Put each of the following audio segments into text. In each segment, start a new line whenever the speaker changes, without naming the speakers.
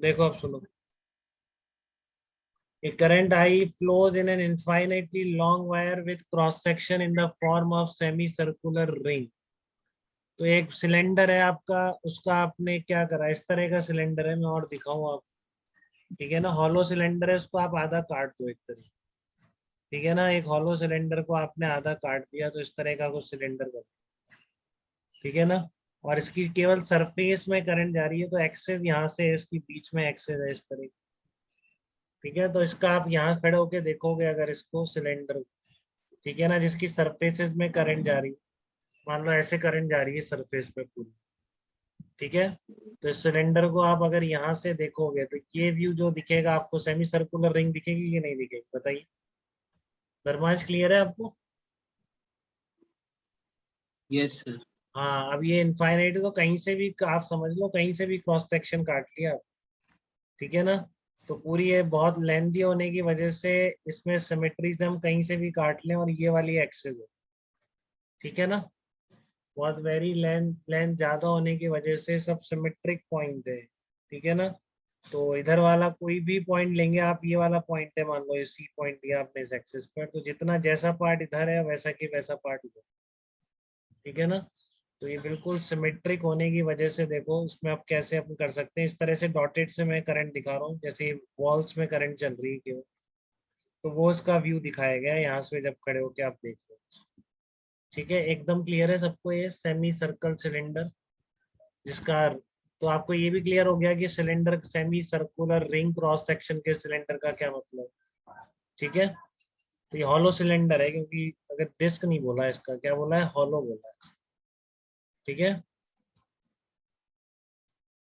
देखो अब सुनो, a current I flows in an infinitely long wire with cross section in the form of semicircular ring। तो एक cylinder है आपका, उसका आपने क्या करा, इस तरह का सिलेंडर है, मैं और दिखाऊं आप, ठीक है ना, हॉलो सिलेंडर है, उसको आप आधा काट दो एक तरह, ठीक है ना, एक हॉलो सिलेंडर को आपने आधा काट दिया तो इस तरह का कुछ सिलेंडर बना, ठीक है ना। और इसकी केवल सरफेस में करंट जा रही है, तो एक्सेस यहाँ से है, इसकी बीच में एक्सेस है इस तरह, ठीक है। तो इसका आप यहाँ खड़े होके देखोगे अगर इसको सिलेंडर, ठीक है ना, जिसकी सरफेसेस में करंट जा रही है, मान लो ऐसे करंट जा रही है सरफेस पे पूरी, ठीक है। तो इस सिलेंडर को आप अगर यहाँ से देखोगे तो ये व्यू जो दिखेगा आपको, सेमी सर्कुलर रिंग दिखेगी कि नहीं दिखेगी, बताइए। धर्मांश क्लियर है आपको?
Yes sir.
हाँ, अब ये इनफाइनाइट है तो कहीं से भी आप समझ लो, कहीं से भी क्रॉस सेक्शन काट लिया आप, ठीक है ना। तो पूरी ये बहुत लेंथी होने की वजह से इसमें सिमेट्री से हम कहीं से भी काट लें, और ये वाली एक्सेस है, ठीक है ना। बहुत वेरी लेंथ लेंथ ज्यादा होने की वजह से सब सिमेट्रिक पॉइंट है, ठीक है ना। तो इधर वाला कोई भी पॉइंट लेंगे आप, ये वाला पॉइंट है मान लो, ये सी पॉइंट लिया आपने इस एक्सिस पर, तो जितना जैसा पार्ट इधर है वैसा की वैसा पार्ट इधर, ठीक है ना। तो ये बिल्कुल सिमेट्रिक होने की वजह से देखो इसमें आप कैसे अपन कर सकते हैं, इस तरह से डॉटेड से मैं करंट दिखा रहा हूँ, जैसे वॉल्स में करंट चल रही है केवल, तो वो इसका व्यू दिखाया गया है यहाँ से जब खड़े होके आप देख लो, ठीक है। एकदम क्लियर है सबको ये सेमी सर्कल सिलेंडर जिसका, तो आपको ये भी क्लियर हो गया कि cylinder semi circular ring cross section के सिलेंडर का क्या मतलब, ठीक है। तो ये हॉलो सिलेंडर है, क्योंकि अगर डिस्क नहीं बोला इसका, क्या बोला है, हॉलो बोला है, ठीक है।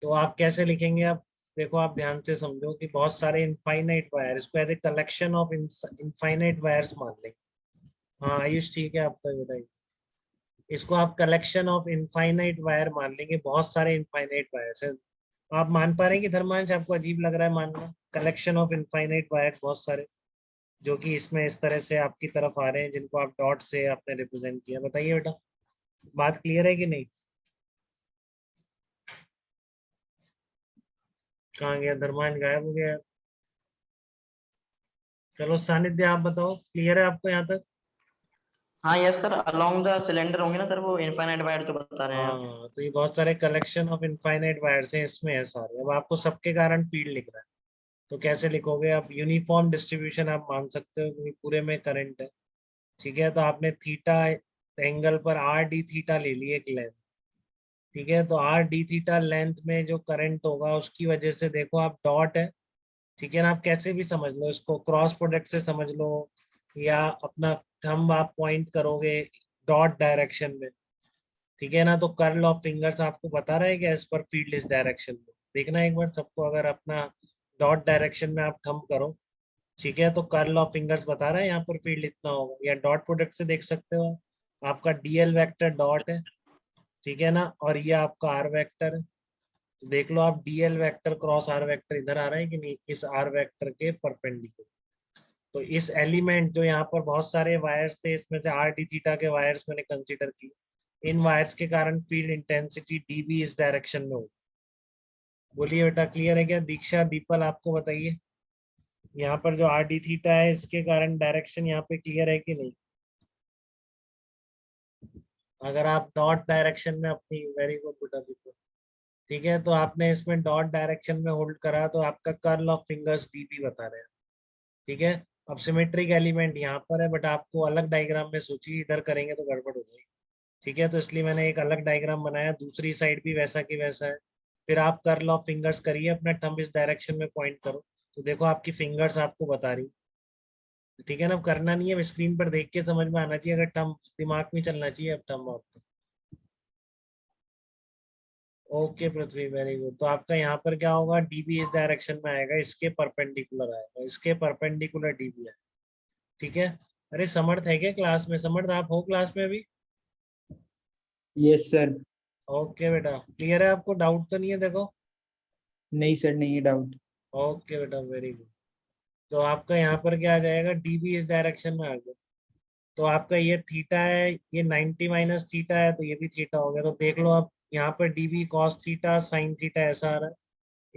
तो आप कैसे लिखेंगे, आप देखो, आप ध्यान से समझो कि बहुत सारे इनफाइनाइट वायर, इसको as a collection of infinite wires मान लेंगे। हाँ आयुष ठीक है, आपका बताइए, इसको आप कलेक्शन ऑफ इनफाइनाइट वायर मान लेंगे, बहुत सारे इनफाइनाइट वायर्स है। आप मान पा रहे हैं कि धर्मांश आपको अजीब लग रहा है मानना, कलेक्शन ऑफ इनफाइनाइट वायर बहुत सारे, जो कि इसमें इस तरह से आपकी तरफ आ रहे हैं, जिनको आप डॉट से आपने रिप्रेजेंट किया, बताइए बेटा, बात क्लियर है कि नहीं? कहाँ गया धर्मांश, गायब हो गया। चलो सानिध्य आप बताओ, क्लियर है आपको यहाँ तक?
हाँ yes sir, along the cylinder होंगे ना सर, वो इनफाइनाइट वायर जो बता रहे हैं आप।
हाँ, तो ये बहुत सारे कलेक्शन ऑफ इनफाइनाइट वायर्स हैं इसमें है सारे। अब आपको सबके कारण फील्ड लिख रहा है, तो कैसे लिखोगे आप, यूनिफॉर्म डिस्ट्रीब्यूशन आप मान सकते हो क्योंकि पूरे में करंट है, ठीक है। तो आपने थीटा एंगल पर आर डी थीटा ले ली एक लेंथ, ठीक है। तो आर डी थीटा लेंथ में जो करंट होगा उसकी वजह से देखो आप डॉट है, ठीक है ना, आप कैसे भी समझ लो इसको, क्रॉस प्रोडक्ट से समझ लो, या अपना थंब आप पॉइंट करोगे डॉट डायरेक्शन में, ठीक है ना। तो कर्ल ऑफ फिंगर्स आपको बता रहा है कि एज पर फील्ड इस डायरेक्शन में, देखना एक बार सबको, अगर अपना डॉट डायरेक्शन में आप थंब करो, ठीक है, तो कर्ल ऑफ फिंगर्स बता रहा है यहाँ पर फील्ड इतना होगा, या डॉट प्रोडक्ट से देख सकते हो, आपका डीएल वेक्टर डॉट है, ठीक है ना, और ये आपका आर वेक्टर है। तो देख लो आप, d l vector cross R vector इधर आ रहा है कि नहीं, इस आर वेक्टर के परपेंडिकुलर। तो इस एलिमेंट जो यहाँ पर बहुत सारे वायर्स थे, इसमें से आर डी थीटा के वायर्स मैंने कंसीडर किए, इन वायर्स के कारण फील्ड इंटेंसिटी डीबी इस डायरेक्शन में होगी। बोलिए बेटा, क्लियर है क्या? दीक्षा दीपल आपको बताइए, यहाँ पर जो आर डी थीटा है इसके कारण डायरेक्शन यहाँ पे क्लियर है कि नहीं? अगर आप डॉट डायरेक्शन में अपनी, वेरी गुड बेटा दीपक, ठीक है, तो आपने इसमें डॉट डायरेक्शन में होल्ड करा तो आपका कर्ल ऑफ फिंगर्स डीबी बता रहे हैं, ठीक है। अब सिमेट्रिक एलिमेंट यहाँ पर है, बट आपको अलग डायग्राम में सोचिए, इधर करेंगे तो गड़बड़ हो जाएगी, ठीक है। तो इसलिए मैंने एक अलग डायग्राम बनाया, दूसरी साइड भी वैसा की वैसा है। फिर आप कर्ल ऑफ फिंगर्स करिए, अपना थंब इस डायरेक्शन में पॉइंट करो, तो देखो आपकी फिंगर्स आपको बता रही, ठीक है ना। अब करना नहीं है, स्क्रीन पर देख के समझ में आना चाहिए, अगर थंब दिमाग में चलना चाहिए, अब थंब आपका, ओके पृथ्वी वेरी गुड। तो आपका यहाँ पर क्या होगा, डीबी इस डायरेक्शन में आएगा, इसके परपेंडिकुलर आएगा, इसके परपेंडिकुलर डीबी है, ठीक है। अरे समर्थ है क्या क्लास में? समर्थ आप हो क्लास में अभी?
Yes sir.
ओके बेटा, क्लियर है आपको, डाउट तो नहीं है? देखो,
नहीं सर, नहीं है डाउट।
ओके बेटा वेरी गुड। तो आपका यहाँ पर क्या आ जाएगा, डीबी इस डायरेक्शन में आ गया, तो आपका ये थीटा है, ये 90 माइनस थीटा है, तो ये भी थीटा हो गया। तो देख लो आप यहाँ पर dB cos theta sine theta ऐसा आ रहा है,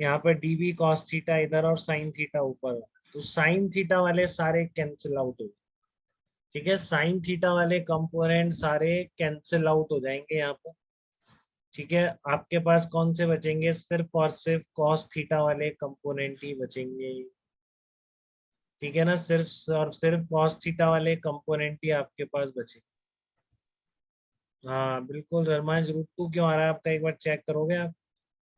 यहाँ पर dv cos थीटा इधर और sin थीटा ऊपर, तो sin थीटा वाले सारे कैंसिल आउट हो, ठीक है, sin थीटा वाले कंपोनेंट सारे कैंसिल आउट हो जाएंगे यहाँ पर, ठीक है। आपके पास कौन से बचेंगे, सिर्फ और सिर्फ cos थीटा वाले कंपोनेंट ही बचेंगे, ठीक है ना, सिर्फ और सिर्फ cos थीटा वाले कंपोनेंट ही आपके पास बचे। हाँ बिल्कुल धर्मांश, रूट 2 क्यों आ रहा है आपका, एक बार चेक करोगे आप।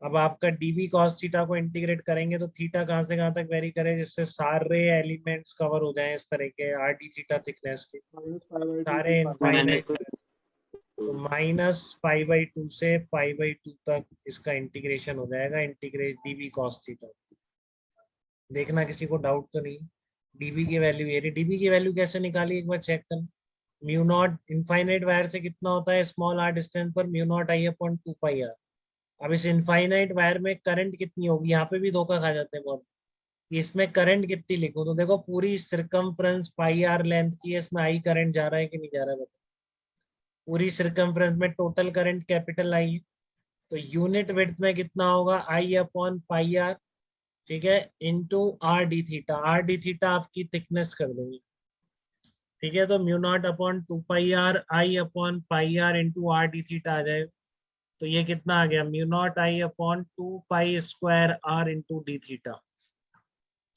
अब आपका dv cos थीटा को इंटीग्रेट करेंगे तो थीटा कहाँ से कहाँ तक वेरी करे, जिससे सारे एलिमेंट्स कवर हो जाएं इस तरह के rd थीटा थिकनेस के, सारे इनफाइनाइट, तो -π/2 से π/2 तक इसका इंटीग्रेशन हो जाएगा, इंटीग्रेट dv cos थीटा। देखना किसी को डाउट तो नहीं, dv की वैल्यू ये रही, dv की वैल्यू कैसे निकाली एक बार चेक करना। म्यू नॉट इनफाइनाइट वायर से कितना होता है स्मॉल r डिस्टेंस पर, म्यू नॉट I/2πr। अब इस इनफाइनाइट वायर में करंट कितनी होगी, यहाँ पे भी धोखा खा जाते हैं बहुत, इसमें करंट कितनी लिखो, तो देखो पूरी सर्कमफ्रेंस πr लेंथ की है, इसमें आई करंट जा रहा है कि नहीं जा रहा है बताओ, पूरी सर्कमफ्रेंस में टोटल करंट कैपिटल आई है, तो यूनिट विड्थ में कितना होगा I/πr, ठीक है, into rd theta, rd theta आपकी थिकनेस कर देंगे, ठीक है, तो mu naught upon 2πr I/πr into rd theta आ जाएगा, तो ये कितना आ गया, mu naught I/2π² into D theta,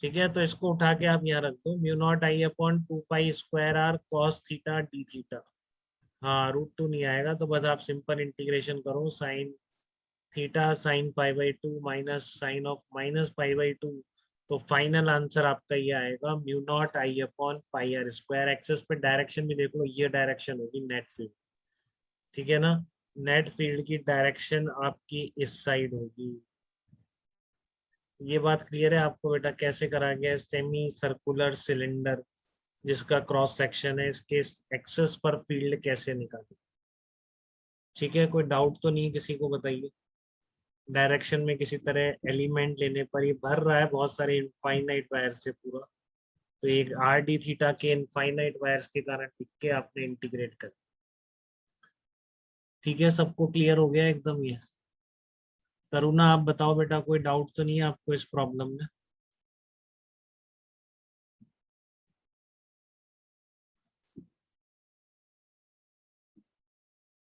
ठीक है, तो इसको उठा के आप यहाँ रख दो, mu naught I/2π² cos theta D theta. हाँ √2 नहीं आएगा, तो बस आप सिंपल इंटीग्रेशन करो, sine theta sine π/2 minus sine of -π/2, तो फाइनल आंसर आपका ये आएगा म्यू नॉट I/πr²। एक्सेस पे डायरेक्शन भी देख लो, ये डायरेक्शन होगी नेट फील्ड, ठीक है ना, नेट फील्ड की डायरेक्शन आपकी इस साइड होगी। ये बात क्लियर है आपको बेटा, कैसे करा गया, सेमी सर्कुलर सिलेंडर जिसका क्रॉस सेक्शन है, इसके एक्सेस पर फील्ड कैसे निकाले, ठीक है, कोई डाउट तो नहीं किसी को, बताइए। डायरेक्शन में किसी तरह एलिमेंट लेने पर ये भर रहा है बहुत सारे इनफाइनाइट वायर से पूरा, तो एक rd थीटा के इनफाइनाइट वायर्स के कारण टिक के आपने इंटीग्रेट कर, ठीक है, सबको क्लियर हो गया एकदम। ये करुणा आप बताओ बेटा, कोई डाउट तो नहीं है आपको इस प्रॉब्लम में।